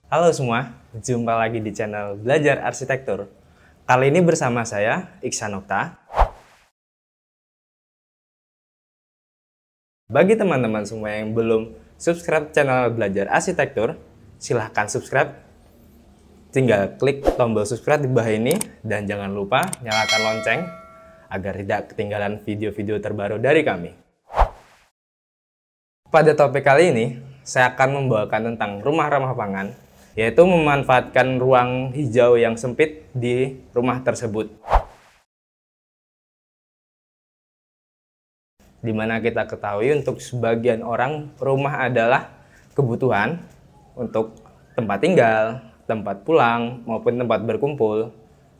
Halo semua, jumpa lagi di channel Belajar Arsitektur. Kali ini bersama saya, Iksan Okta. Bagi teman-teman semua yang belum subscribe channel Belajar Arsitektur, silahkan subscribe. Tinggal klik tombol subscribe di bawah ini dan jangan lupa nyalakan lonceng agar tidak ketinggalan video-video terbaru dari kami. Pada topik kali ini, saya akan membawakan tentang rumah ramah pangan, yaitu memanfaatkan ruang hijau yang sempit di rumah tersebut. Di mana kita ketahui untuk sebagian orang rumah adalah kebutuhan untuk tempat tinggal, tempat pulang, maupun tempat berkumpul.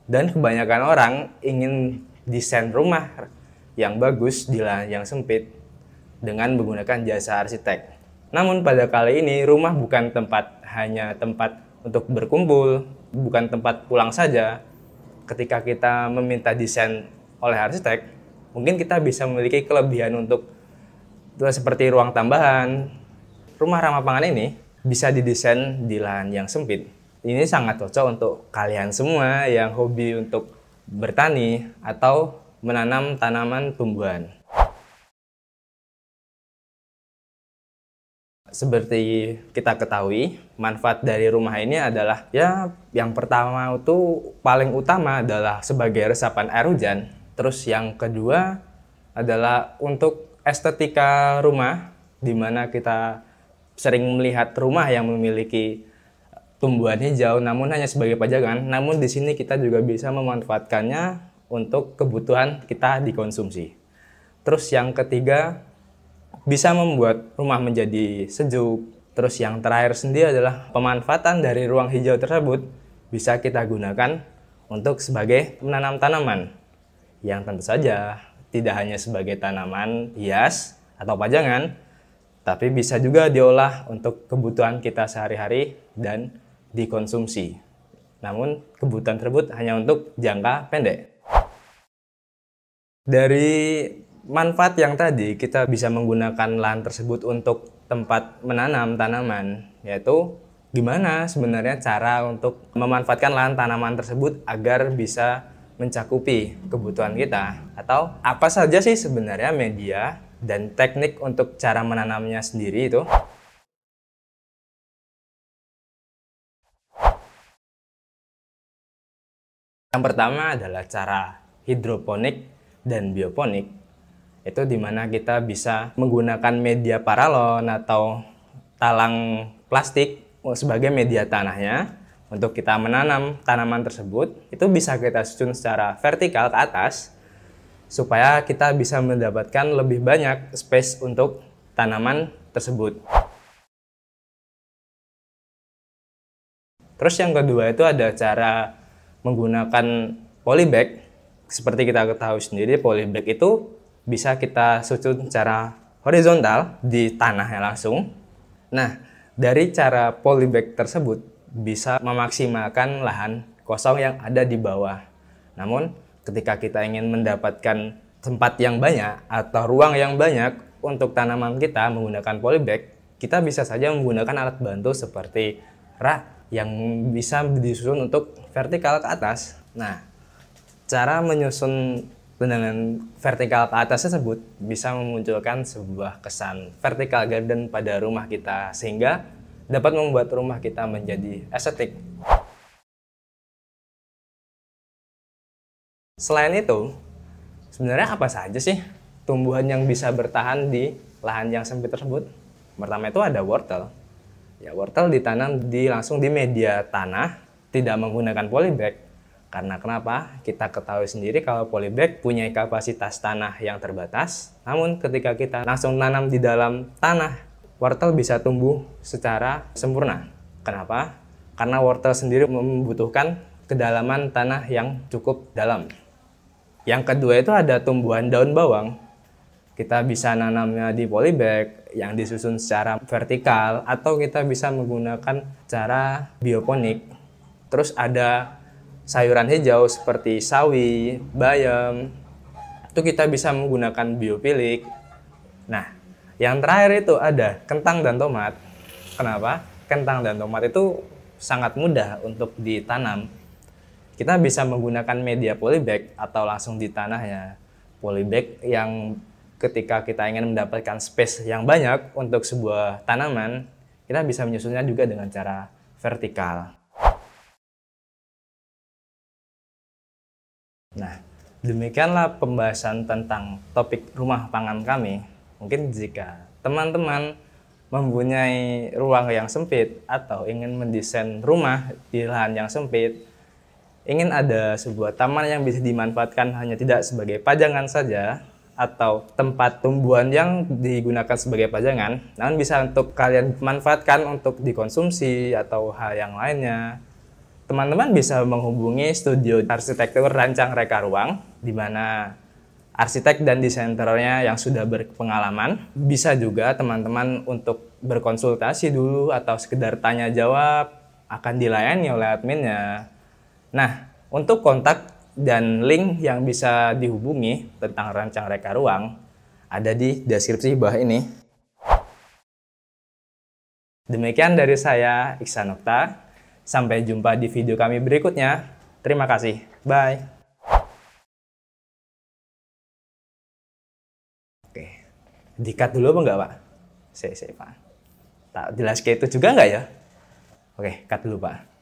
Dan kebanyakan orang ingin desain rumah yang bagus di lahan yang sempit dengan menggunakan jasa arsitek. Namun pada kali ini rumah bukan hanya tempat untuk berkumpul, bukan tempat pulang saja. Ketika kita meminta desain oleh arsitek, mungkin kita bisa memiliki kelebihan untuk seperti ruang tambahan. Rumah ramah pangan ini bisa didesain di lahan yang sempit. Ini sangat cocok untuk kalian semua yang hobi untuk bertani atau menanam tanaman tumbuhan. Seperti kita ketahui, manfaat dari rumah ini adalah yang pertama itu paling utama adalah sebagai resapan air hujan. Terus yang kedua adalah untuk estetika rumah, di mana kita sering melihat rumah yang memiliki tumbuhan hijau namun hanya sebagai pajangan. Namun di sini kita juga bisa memanfaatkannya untuk kebutuhan kita dikonsumsi. Terus yang ketiga, bisa membuat rumah menjadi sejuk. Terus yang terakhir sendiri adalah pemanfaatan dari ruang hijau tersebut bisa kita gunakan untuk sebagai menanam tanaman. Yang tentu saja tidak hanya sebagai tanaman hias atau pajangan, tapi bisa juga diolah untuk kebutuhan kita sehari-hari dan dikonsumsi. Namun kebutuhan tersebut hanya untuk jangka pendek. Dari manfaat yang tadi, kita bisa menggunakan lahan tersebut untuk tempat menanam tanaman, yaitu gimana sebenarnya cara untuk memanfaatkan lahan tanaman tersebut agar bisa mencakupi kebutuhan kita, atau apa saja sih sebenarnya media dan teknik untuk cara menanamnya sendiri itu. Yang pertama adalah cara hidroponik dan bioponik. Itu dimana kita bisa menggunakan media paralon atau talang plastik sebagai media tanahnya untuk kita menanam tanaman tersebut. Itu bisa kita susun secara vertikal ke atas supaya kita bisa mendapatkan lebih banyak space untuk tanaman tersebut. Terus yang kedua itu ada cara menggunakan polybag. Seperti kita ketahui sendiri, polybag itu bisa kita susun secara horizontal di tanahnya langsung. Nah, dari cara polybag tersebut bisa memaksimalkan lahan kosong yang ada di bawah. Namun, ketika kita ingin mendapatkan tempat yang banyak atau ruang yang banyak untuk tanaman kita menggunakan polybag, kita bisa saja menggunakan alat bantu seperti rak yang bisa disusun untuk vertikal ke atas. Nah, cara menyusun dengan vertikal ke atas tersebut bisa memunculkan sebuah kesan vertical garden pada rumah kita, sehingga dapat membuat rumah kita menjadi estetik. Selain itu, sebenarnya apa saja sih tumbuhan yang bisa bertahan di lahan yang sempit tersebut? Pertama itu ada wortel. Wortel ditanam langsung di media tanah, tidak menggunakan polybag. Karena kenapa? Kita ketahui sendiri kalau polybag punya kapasitas tanah yang terbatas. Namun ketika kita langsung nanam di dalam tanah, wortel bisa tumbuh secara sempurna. Kenapa? Karena wortel sendiri membutuhkan kedalaman tanah yang cukup dalam. Yang kedua itu ada tumbuhan daun bawang. Kita bisa nanamnya di polybag yang disusun secara vertikal, atau kita bisa menggunakan cara bioponik. Terus ada sayuran hijau seperti sawi, bayam, itu kita bisa menggunakan biopilik. Nah, yang terakhir itu ada kentang dan tomat. Kenapa? Kentang dan tomat itu sangat mudah untuk ditanam. Kita bisa menggunakan media polybag atau langsung di tanahnya. Polybag yang ketika kita ingin mendapatkan space yang banyak untuk sebuah tanaman, kita bisa menyusunnya juga dengan cara vertikal. Nah, demikianlah pembahasan tentang topik rumah pangan kami. Mungkin jika teman-teman mempunyai ruang yang sempit atau ingin mendesain rumah di lahan yang sempit, ingin ada sebuah taman yang bisa dimanfaatkan hanya tidak sebagai pajangan saja atau tempat tumbuhan yang digunakan sebagai pajangan, namun bisa untuk kalian manfaatkan untuk dikonsumsi atau hal yang lainnya, teman-teman bisa menghubungi studio arsitektur Rancang Reka Ruang, di mana arsitek dan desainernya yang sudah berpengalaman. Bisa juga teman-teman untuk berkonsultasi dulu atau sekedar tanya jawab, akan dilayani oleh adminnya. Nah, untuk kontak dan link yang bisa dihubungi tentang Rancang Reka Ruang ada di deskripsi bawah ini. Demikian dari saya, Iksan Okta. Sampai jumpa di video kami berikutnya. Terima kasih. Bye. Oke, di-cut dulu apa enggak, Pak? Saya, Pak. Tak jelas kayak itu juga enggak ya? Oke, cut dulu, Pak.